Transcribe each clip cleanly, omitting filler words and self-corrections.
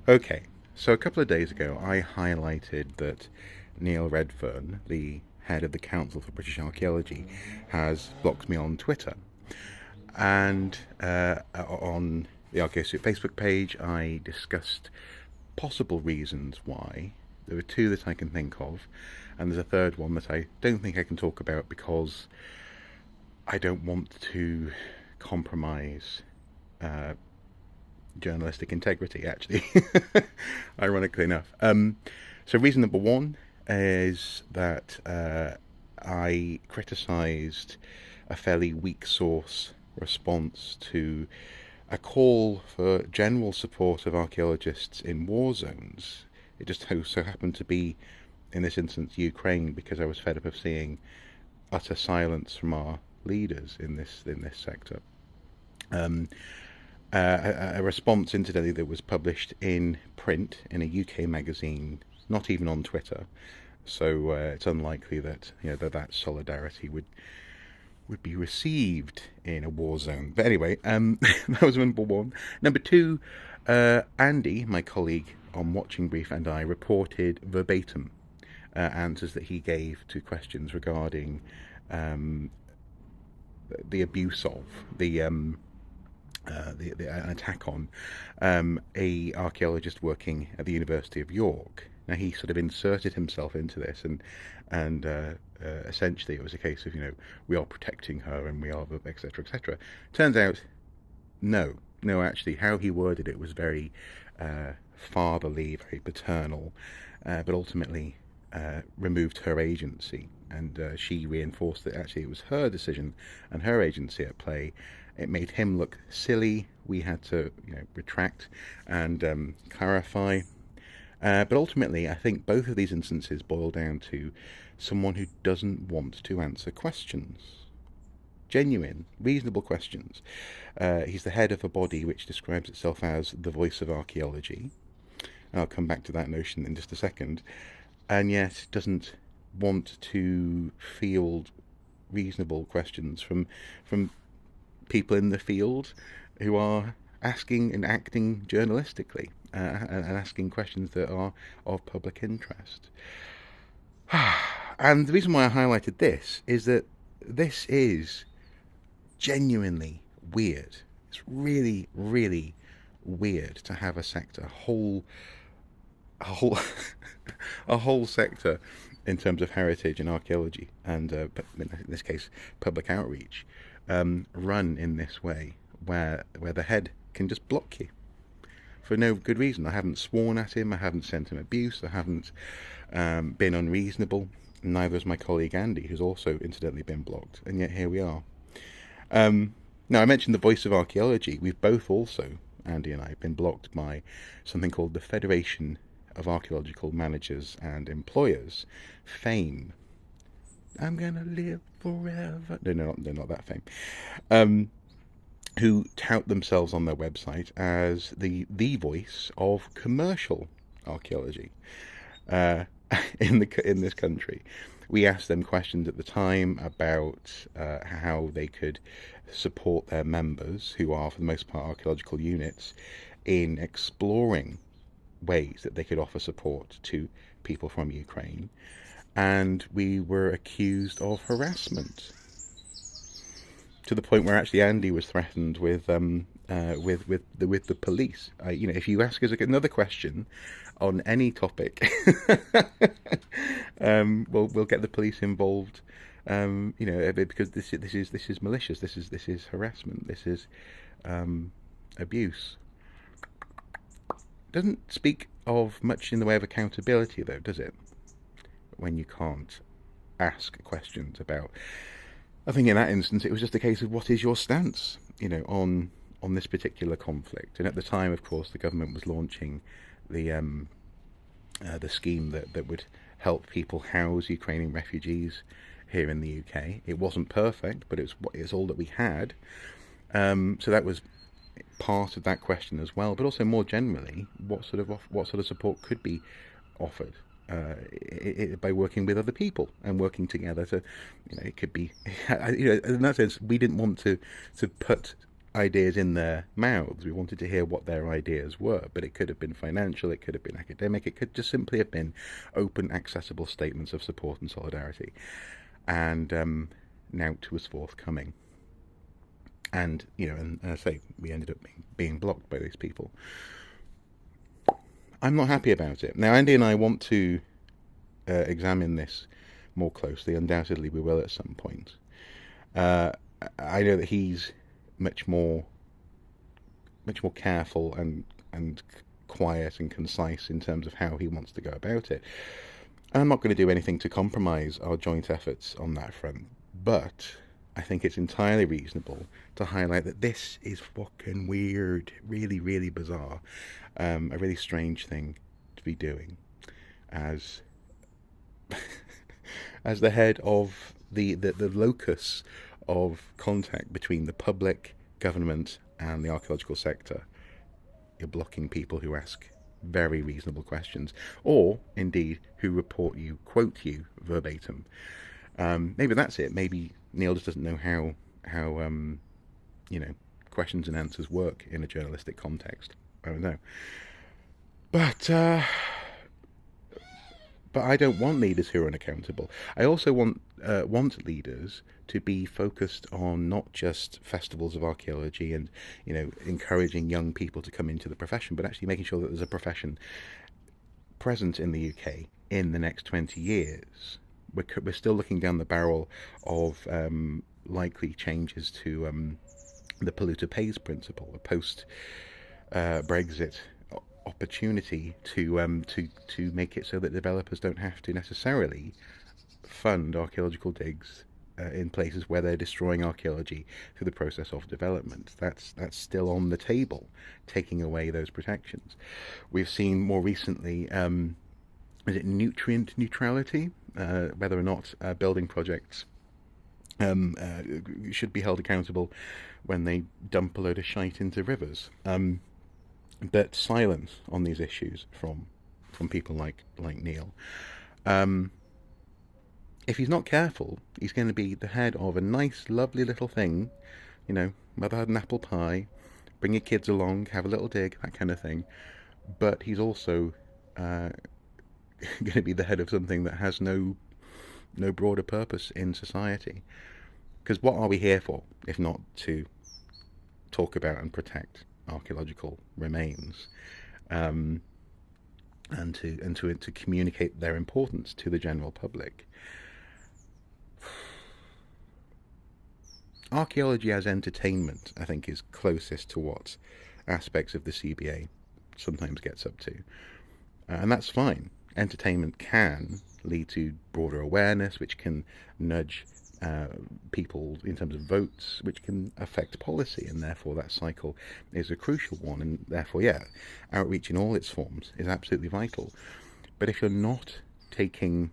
Okay, so a couple of days ago, I highlighted that Neil Redfern, the head of the Council for British Archaeology, has blocked me on Twitter. And on the Archaeosuit Facebook page, I discussed possible reasons why. There are two that I can think of, and there's a third one that I don't think I can talk about because I don't want to compromise uh, journalistic integrity, actually, ironically enough. So, reason number one is that I criticised a fairly weak source response to a call for general support of archaeologists in war zones. It just so happened to be, in this instance, Ukraine, because I was fed up of seeing utter silence from our leaders in this sector. Um, a response, incidentally, that was published in print in a UK magazine, not even on Twitter. So it's unlikely that that solidarity would be received in a war zone. But anyway, that was number one. Number two, Andy, my colleague on Watching Brief, and I reported verbatim answers that he gave to questions regarding um, the abuse of an attack on a archaeologist working at the University of York. Now he sort of inserted himself into this, and essentially it was a case of we are protecting her and we are etc etc. Turns out no, actually how he worded it was very fatherly, very paternal, but ultimately removed her agency, and she reinforced that actually it was her decision and her agency at play. It made him look silly. We had to, retract and clarify. But ultimately, I think both of these instances boil down to someone who doesn't want to answer questions. Genuine, reasonable questions. He's the head of a body which describes itself as the voice of archaeology. And I'll come back to that notion in just a second. And yet doesn't want to field reasonable questions from people in the field who are asking and acting journalistically and asking questions that are of public interest. And the reason why I highlighted this is that this is genuinely weird. It's really, really weird to have a sector, a whole, a whole sector in terms of heritage and archaeology, and in this case, public outreach, run in this way, where the head can just block you for no good reason. I haven't sworn at him, I haven't sent him abuse, I haven't been unreasonable. Neither has my colleague Andy, who's also incidentally been blocked, and yet here we are. Now, I mentioned the voice of archaeology. We've both also, Andy and I, been blocked by something called the Federation of Archaeological Managers and Employers, FAME. I'm gonna live forever. No, they're not that FAME. Who tout themselves on their website as the voice of commercial archaeology in this country. We asked them questions at the time about how they could support their members, who are for the most part archaeological units, in exploring ways that they could offer support to people from Ukraine, and we were accused of harassment to the point where actually Andy was threatened with the police. If you ask us another question on any topic, we'll get the police involved. Because this is malicious. This is harassment. This is abuse. Doesn't speak of much in the way of accountability, though, does it? When you can't ask questions about. I think in that instance, it was just a case of what is your stance, on this particular conflict. And at the time, of course, the government was launching the scheme that would help people house Ukrainian refugees here in the UK. It wasn't perfect, but it's all that we had. So that was part of that question as well. But also more generally, what sort of support could be offered by working with other people and working together to, it could be, in that sense, we didn't want to put ideas in their mouths. We wanted to hear what their ideas were, but it could have been financial, it could have been academic, it could just simply have been open, accessible statements of support and solidarity. And Nout was forthcoming. And, and I say, we ended up being blocked by these people. I'm not happy about it. Now, Andy and I want to examine this more closely. Undoubtedly, we will at some point. I know that he's much more careful and quiet and concise in terms of how he wants to go about it. And I'm not going to do anything to compromise our joint efforts on that front. But I think it's entirely reasonable to highlight that this is fucking weird, really, really bizarre, a really strange thing to be doing as as the head of the locus of contact between the public, government, and the archaeological sector. You're blocking people who ask very reasonable questions, or indeed who quote you verbatim. Maybe that's it. Maybe Neil just doesn't know how questions and answers work in a journalistic context. I don't know. But I don't want leaders who are unaccountable. I also want leaders to be focused on not just festivals of archaeology and encouraging young people to come into the profession, but actually making sure that there's a profession present in the UK in the next 20 years. We're still looking down the barrel of likely changes to the polluter pays principle, a post Brexit opportunity to make it so that developers don't have to necessarily fund archaeological digs in places where they're destroying archaeology through the process of development. That's still on the table, taking away those protections. We've seen more recently, is it nutrient neutrality? Whether or not building projects should be held accountable when they dump a load of shite into rivers. But silence on these issues from people like Neil. If he's not careful, he's going to be the head of a nice, lovely little thing. Mother had an apple pie, bring your kids along, have a little dig, that kind of thing. But he's also going to be the head of something that has no broader purpose in society. Because what are we here for, if not to talk about and protect archaeological remains, and to communicate their importance to the general public? Archaeology as entertainment, I think, is closest to what aspects of the CBA sometimes gets up to, and that's fine. Entertainment can lead to broader awareness, which can nudge people in terms of votes, which can affect policy, and therefore that cycle is a crucial one, and therefore, outreach in all its forms is absolutely vital. But if you're not taking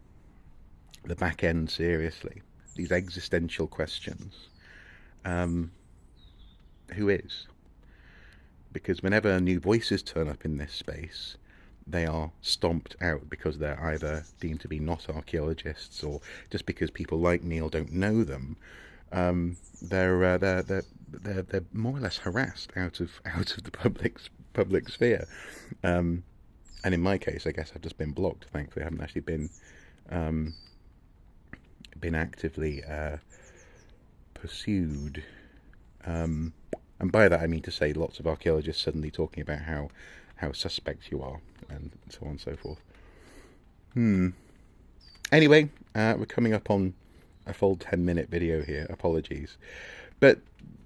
the back end seriously, these existential questions, who is? Because whenever new voices turn up in this space, they are stomped out because they're either deemed to be not archaeologists, or just because people like Neil don't know them. They're more or less harassed out of the public sphere. And in my case, I guess I've just been blocked. Thankfully, I haven't actually been actively pursued. And by that I mean to say lots of archaeologists suddenly talking about how suspect you are, and so on and so forth. Anyway, we're coming up on a full 10-minute video here. Apologies, but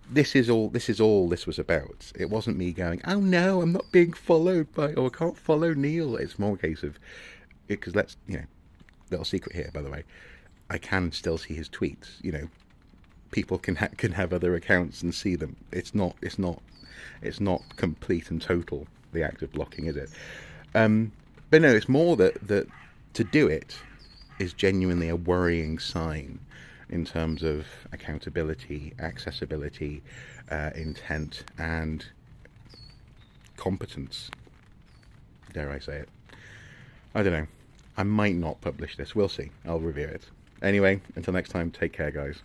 this is all this was about. It wasn't me going, oh no, I'm not being followed by, or I can't follow Neil. It's more a case of, because little secret here, by the way, I can still see his tweets. People can have other accounts and see them. It's not complete and total, the act of blocking, is it? But no, it's more that to do it is genuinely a worrying sign in terms of accountability, accessibility, intent, and competence. Dare I say it? I don't know. I might not publish this. We'll see. I'll review it. Anyway, until next time, take care, guys.